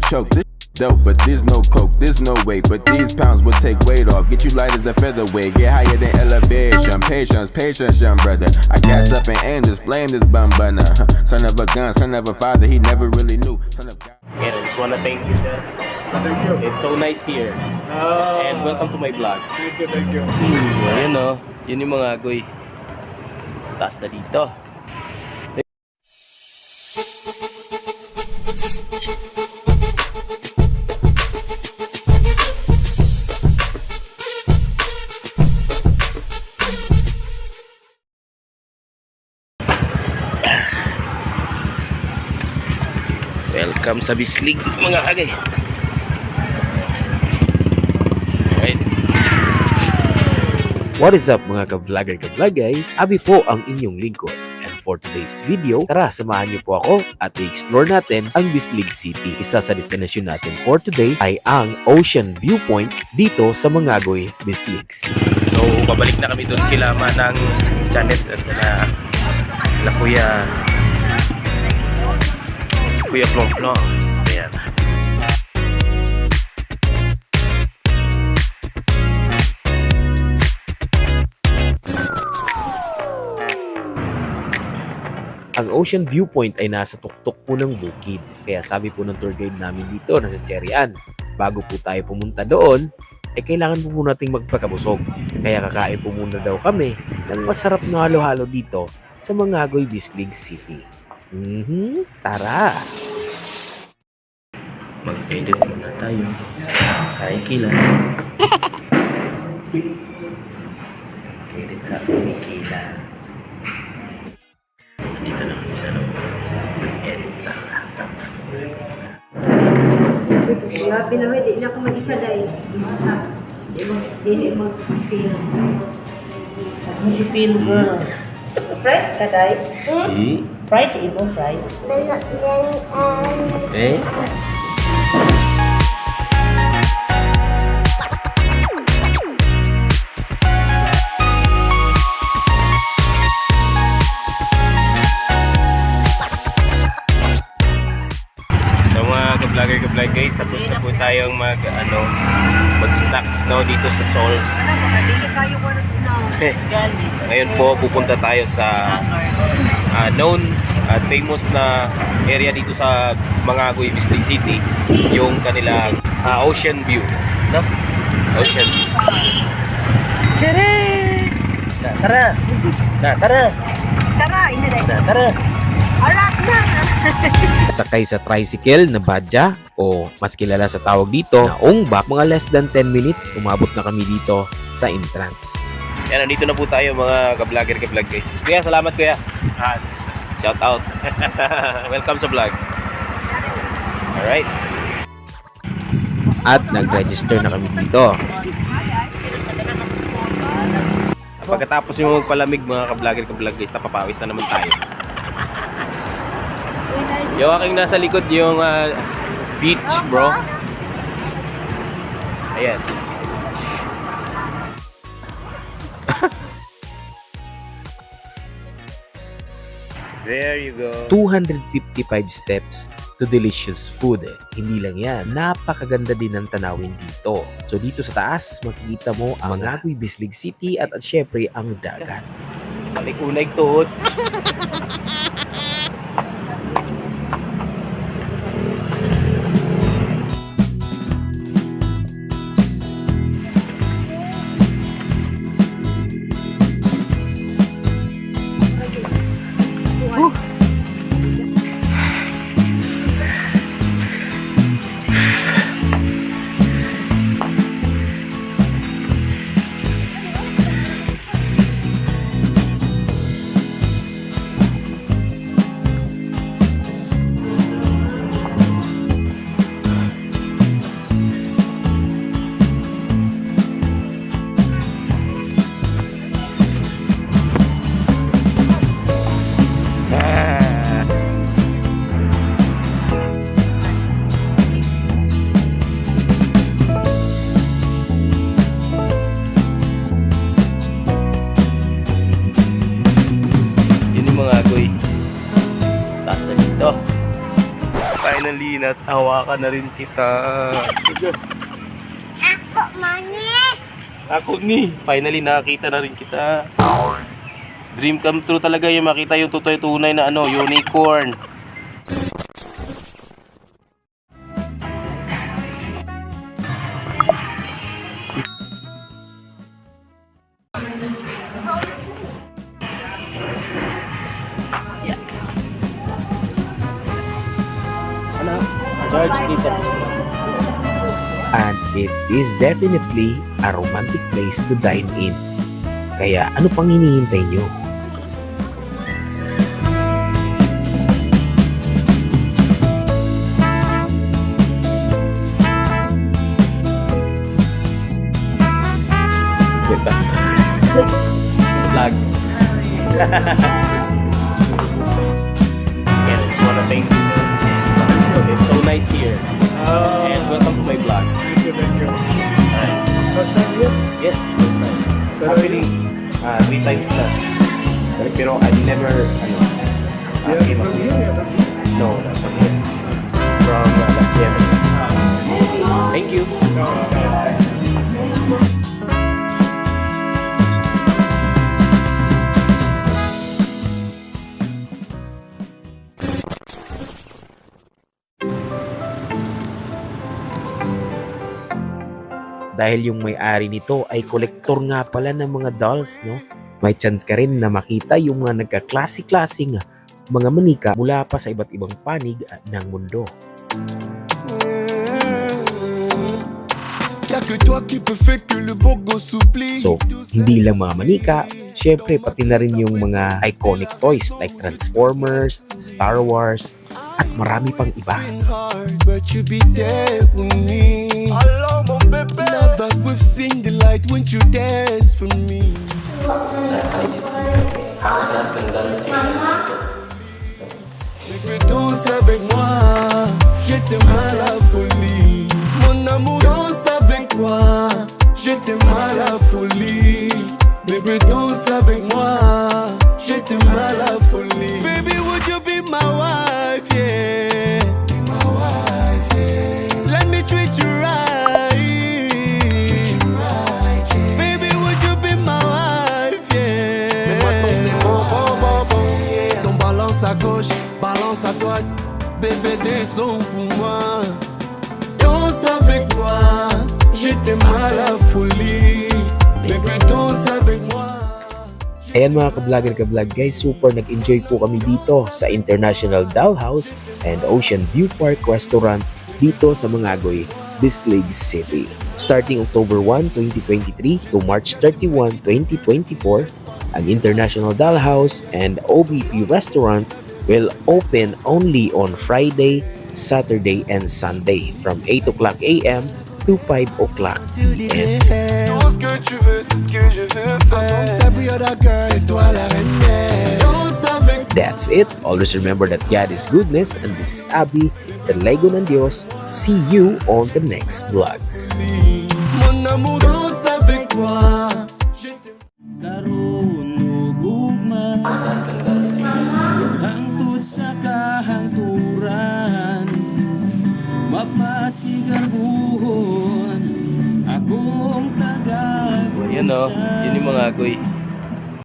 choke. This dope, but there's no coke, there's no weight, but these pounds will take weight off. Get you light as a featherweight, get higher than elevation. Patience, young brother. I gas up and aim, just blame this bum bunner. Son of a gun, son of a father, he never really knew. Son of God. Yeah, I just wanna thank you, sir. Thank you. It's so nice here. And welcome to my vlog. Thank you, thank you. Ayan o, yun yung mga agoy. Taas na dito. Welcome sa Bislig, mga agay. Right. What is up mga ka-vlogger ka-vlog guys? Abi po ang inyong lingkod. And for today's video, tara samahan niyo po ako at i-explore natin ang Bislig City. Isa sa destination natin for today ay ang Ocean Viewpoint dito sa Mangagoy, Bislig City. So, babalik na kami doon kila Manang Janet at na Kuya Plonplons. Ayan. Ang Ocean Viewpoint ay nasa tuktok po ng bukid. Kaya sabi po ng tour guide namin dito na sa Cherian, bago po tayo pumunta doon, ay kailangan po nating magpakabusog. Kaya kakain po muna daw kami ng masarap na halo-halo dito sa Mangagoy, Bislig City. Tara! Mag-edit muna tayo. Ay, kila. Edit sa Kila. Dito na kami sa loob. Mag-edit sa Grabe na, hindi na ako mag-isa dahil hindi mag-feel. Mag-feel girl. Fries ka dahil? Fries, ibo fries. Eh? Ka-vlog guys, tapos na po tayong mag-stocks no, dito sa Souls. Ngayon po pupunta tayo sa known at famous na area dito sa Mangagoy, Bislig City, yung kanilang ocean view, no? Ocean view. Tara! Arat na! Sakay sa tricycle na badya o mas kilala sa tawag dito na ongbak, mga less than 10 minutes umabot na kami dito sa entrance. Yan, nandito na po tayo mga ka-vlogger ka-vlog guys. Kuya, salamat kuya. Shout out. Welcome sa vlog. Alright. At nag-register na kami dito. Pagkatapos yung magpalamig mga ka-vlogger ka-vlog guys, napapawis na naman tayo. Yung aking nasa likod yung beach, bro. Ayan. There you go. 255 steps to delicious food. Hindi lang yan, napakaganda din ng tanawin dito. So dito sa taas, makikita mo ang Mangagoy, Bislig City at syempre ang dagat. Balik-unay tuhod. Tinatawa ka na rin kita. Ako, mani. Ako ni. Finally nakita na rin kita. Dream come true talaga yung makita yung tunay na unicorn. Ano? Charge dito. And it is definitely a romantic place to dine in. Kaya ano pang hinihintay nyo? Diba? Vlog. Again, I just wanna thank you. It's so nice here. And welcome to my vlog. Alright. Yes, first time. Actually, 3 times na. Pero I never, came up here. No, from here. From last year. Thank you. Dahil yung may-ari nito ay kolektor nga pala ng mga dolls, no? May chance ka rin na makita yung mga nagkaklase-klaseng mga manika mula pa sa iba't ibang panig ng mundo. So, hindi lang mga manika, syempre pati na rin yung mga iconic toys like Transformers, Star Wars, at marami pang iba. Now that we've seen the light, won't you dance for me? Danse avec moi, je t'aime à la folie. Mon amour, danse avec moi, je t'aime à la folie. Baby, danse avec moi, je t'aime à la folie. Baby, would you be my wife, yeah? Be my wife, yeah. Let me treat you right. À gauche, balance à droite, bébé descends pour moi. Danse avec moi, je t'aime à la folie. Bébé danse avec moi. Ayan mga ka-vlog guys, super nag-enjoy po kami dito sa International Dollhouse and Ocean View Park Restaurant dito sa Mangagoy, Bislig City. Starting October 1, 2023 to March 31, 2024, ang International Dollhouse and OBP Restaurant will open only on Friday, Saturday, and Sunday from 8 o'clock a.m. to 5 o'clock p.m. Tout ce que tu veux, c'est ce que je veux faire. Amongst every other girl, c'est toi la reine. Danse avec. That's it. Always remember that God is goodness, and this is Abby, the Lego ng Diyos. See you on the next vlogs. Mon amour, danse avec moi. Hangtod sa kahangturan, mapasigarbuhon akong taga. Yan yun yung mga agoy.